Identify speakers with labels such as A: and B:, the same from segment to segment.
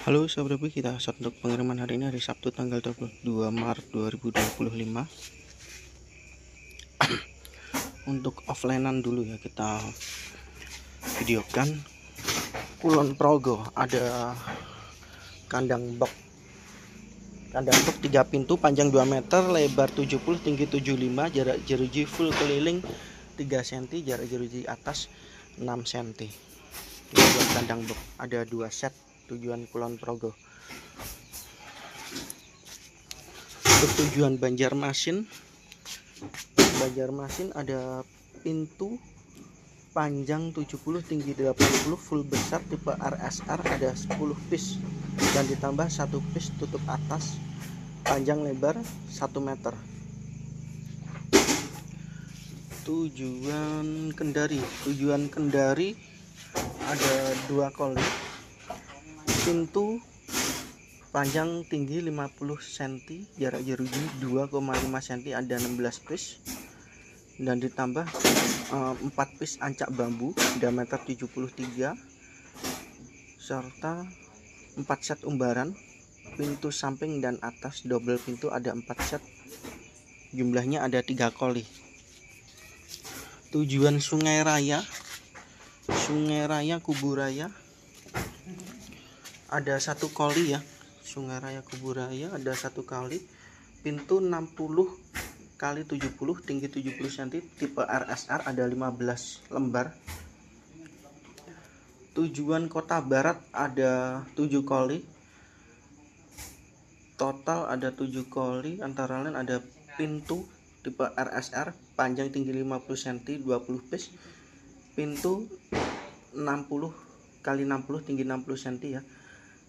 A: Halo sahabat Ruby, kita start untuk pengiriman hari ini, hari Sabtu tanggal 22 Maret 2025. Untuk offlinean dulu ya, kita videokan Kulon Progo. Ada kandang box 3 pintu, panjang 2 meter, lebar 70, tinggi 75, jarak jeruji full keliling 3 cm, jarak jeruji atas 6 cm. Tujuan kandang box ada 2 set, tujuan Kulon Progo. Untuk tujuan Banjarmasin ada pintu panjang 70, tinggi 80, full besar, tipe RSR, ada 10 piece dan ditambah 1 piece tutup atas, panjang lebar 1 meter. Tujuan Kendari ada 2 koli, pintu panjang tinggi 50 cm, jarak jeruji 2,5 cm, ada 16 piece dan ditambah 4 piece ancak bambu diameter 73 serta 4 set umbaran. Pintu samping dan atas double pintu ada 4 set, jumlahnya ada 3 koli. Tujuan Sungai Raya Kuburaya ada 1 koli ya. Sungai Raya Kuburaya ada 1 kali, pintu 60 kali 70, tinggi 70 cm, tipe RSR, ada 15 lembar. Tujuan Kota Barat ada 7 koli, total ada 7 koli, antara lain ada pintu tipe RSR, panjang tinggi 50 cm, 20 piece, pintu 60 kali 60, tinggi 60 cm ya,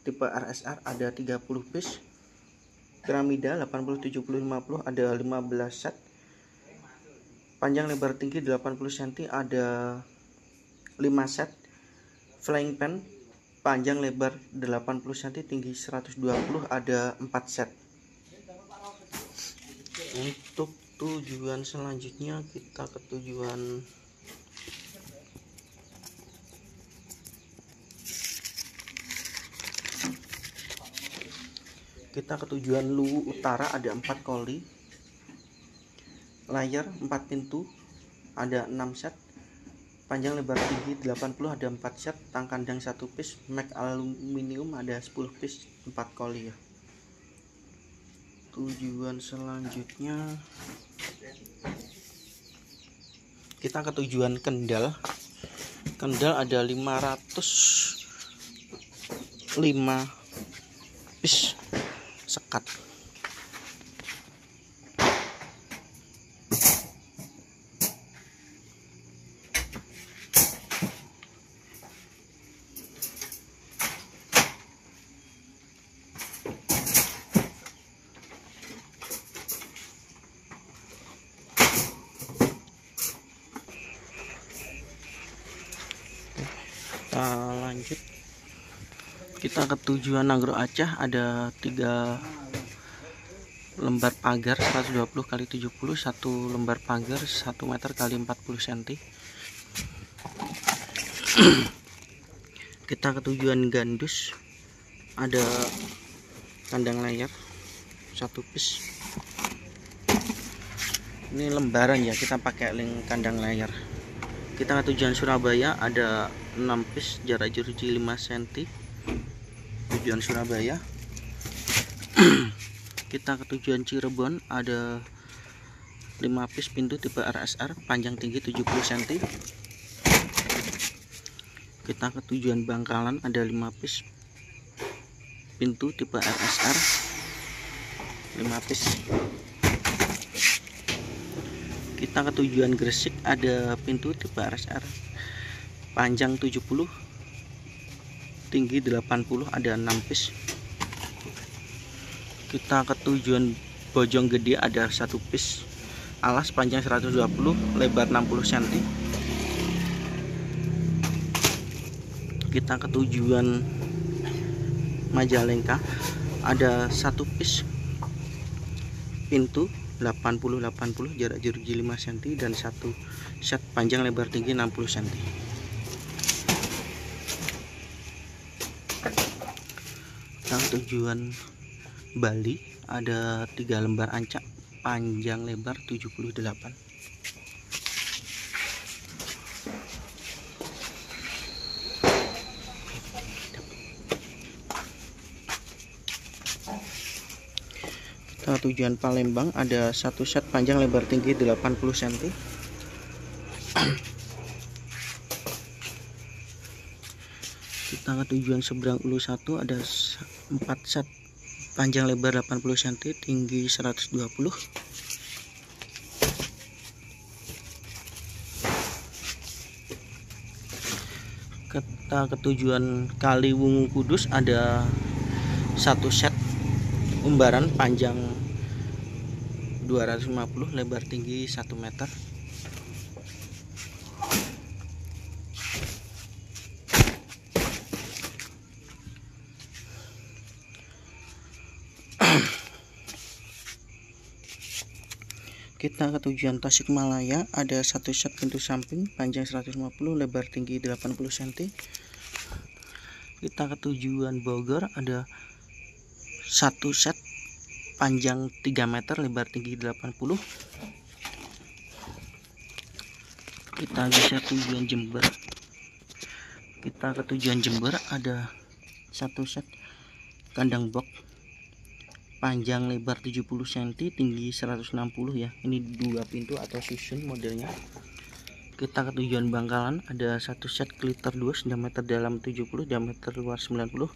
A: tipe RSR, ada 30 piece, piramida 80, 70, 50, ada 15 set, panjang lebar tinggi 80 cm, ada 5 set, flying pan panjang lebar 80 cm, tinggi 120, ada 4 set. Untuk tujuan selanjutnya kita ke tujuan Luwu Utara, ada 4 koli, layar 4 pintu, ada 6 set, panjang lebar tinggi 80, ada 4 set, tang kandang 1 piece, mek aluminium ada 10 piece, 4 koli ya. Tujuan selanjutnya kita ke tujuan Kendal ada 505 piece sekat. Lanjut kita ke tujuan Nagro Aceh, ada 3 lembar pagar 120 kali 70, 1 lembar pagar 1 meter kali 40 cm. Kita ke tujuan Gandus, ada kandang layar 1 piece. Ini lembaran ya, kita pakai link kandang layar. Kita ke tujuan Surabaya, ada 6 piece, jarak jeruji 5 cm. Tujuan Surabaya. Kita ke tujuan Cirebon, ada 5 piece pintu tipe RSR, panjang tinggi 70 cm. Kita ke tujuan Bangkalan, ada 5 piece pintu tipe RSR, 5 piece. Kita ke tujuan Gresik, ada pintu tipe RSR, panjang 70, tinggi 80, ada 6 piece. Kita ke tujuan Bojonggede, ada 1 piece alas, panjang 120, lebar 60 cm. Kita ke tujuan Majalengka, ada 1 piece pintu 80-80, jarak jeruji 5 cm dan 1 set, panjang lebar tinggi 60 cm. Kita tujuan Bali, ada 3 lembar ancak panjang lebar 78. Kita tujuan Palembang, ada 1 set panjang lebar tinggi 80 cm. Kita ke tujuan Seberang Ulu 1, ada 4 set panjang lebar 80 cm, tinggi 120. Kita ke tujuan Kaliwungu Kudus, ada 1 set umbaran panjang 250, lebar tinggi 1 meter. Kita ke tujuan Tasikmalaya, ada 1 set pintu samping panjang 150, lebar tinggi 80 cm. Kita ke tujuan Bogor, ada 1 set panjang 3 meter, lebar tinggi 80. Kita bisa tujuan Jember. Kita ke tujuan Jember, ada 1 set kandang box panjang lebar 70 cm, tinggi 160 ya. Ini 2 pintu atau susun modelnya. Kita ke tujuan Bangkalan, ada 1 set glitter duos, diameter dalam 70, diameter luar 90.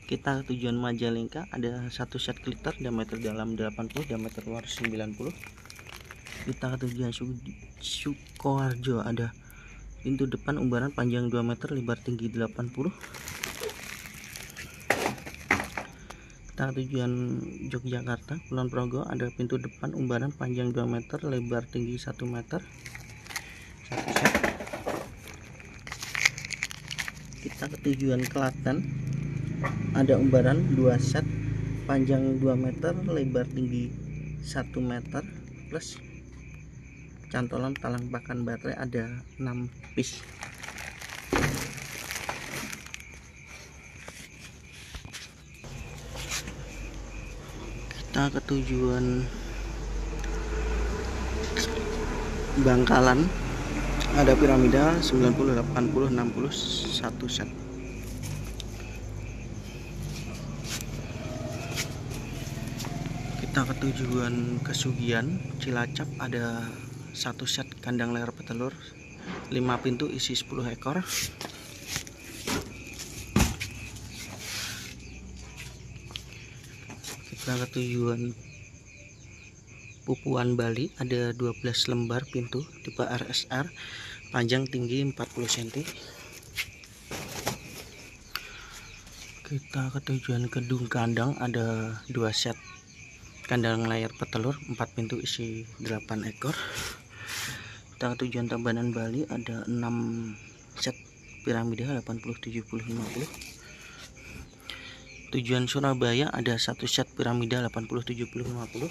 A: Kita ke tujuan Majalengka, ada 1 set glitter, diameter dalam 80, diameter luar 90. Kita ke tujuan Sukoharjo, ada pintu depan umbaran panjang 2 meter, lebar tinggi 80. Kita tujuan Yogyakarta, Kulon Progo, ada pintu depan umbaran panjang 2 meter, lebar tinggi 1 meter. 1 set. Kita ke tujuan Klaten, ada umbaran 2 set panjang 2 meter, lebar tinggi 1 meter, plus cantolan talang pakan baterai ada 6 piece. Kita ke tujuan Bangkalan, ada piramida 90, 80, 60, 1 set. Kita ke tujuan Kesugian Cilacap, ada 1 set kandang layar petelur 5 pintu, isi 10 ekor. Kita ke tujuan Pupuan Bali, ada 12 lembar pintu tipe RSR, panjang tinggi 40 cm. Kita ke tujuan Kedung Kandang, ada 2 set kandang layar petelur 4 pintu, isi 8 ekor. Kita ke tujuan Tabanan Bali, ada 6 set piramida 80, 70, 50. Tujuan Surabaya, ada 1 set piramida 80, 70, 50.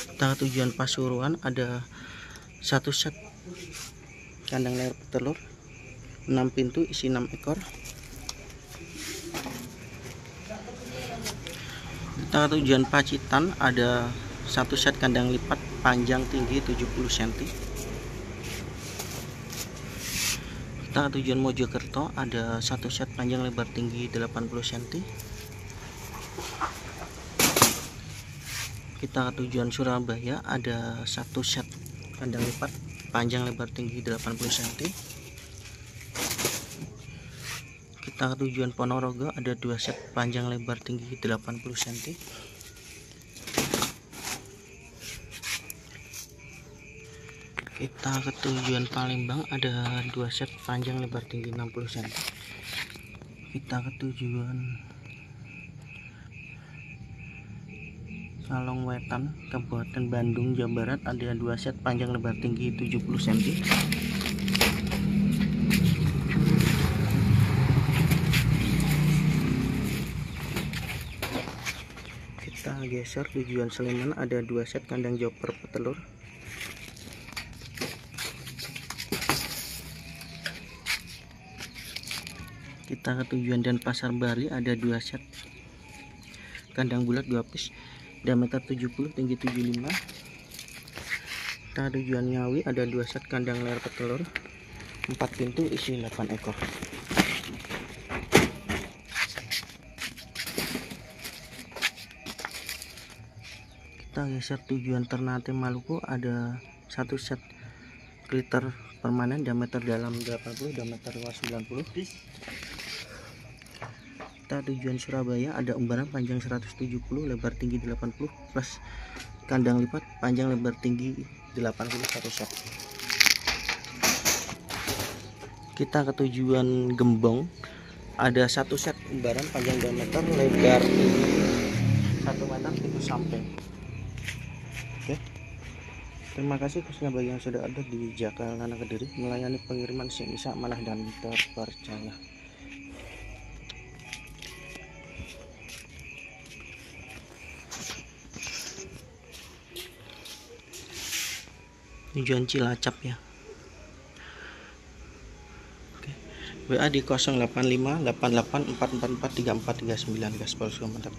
A: Kita tujuan Pasuruan, ada 1 set kandang layar petelur 6 pintu, isi 6 ekor. Kita tujuan Pacitan, ada 1 set kandang lipat panjang tinggi 70 cm. Kita tujuan Mojokerto, ada 1 set panjang lebar tinggi 80 cm. Kita tujuan Surabaya, ada 1 set kandang lipat panjang lebar tinggi 80 cm. Kita tujuan Ponorogo, ada 2 set panjang lebar tinggi 80 cm. Kita ke tujuan Palembang, ada 2 set panjang lebar tinggi 60 cm. Kita ke tujuan Kalong Wetan, Kabupaten Bandung, Jawa Barat, ada 2 set panjang lebar tinggi 70 cm. geser tujuan Sleman, ada 2 set kandang joper petelur. Kita ke tujuan Denpasar Bali, ada 2 set kandang bulat 2 piece, diameter 70, tinggi 75. Kita tujuan Ngawi, ada 2 set kandang layar petelur 4 pintu, isi 8 ekor. Kita geser tujuan Ternate Maluku, ada 1 set glitter permanen, diameter dalam 80, diameter luas 90. Kita tujuan Surabaya, ada umbaran panjang 170, lebar tinggi 80, plus kandang lipat panjang lebar tinggi 81 set. Kita ke tujuan Gembong, ada 1 set umbaran panjang 2 meter, lebar tinggi 1 meter, tipe samping. Oke, terima kasih khususnya bagi yang sudah ada di Jakarta Kediri, melayani pengiriman sebisa amanah dan terpercaya. Tujuan Cilacap ya. Oke. WA di 085 88 444 3439, gaspol mantap.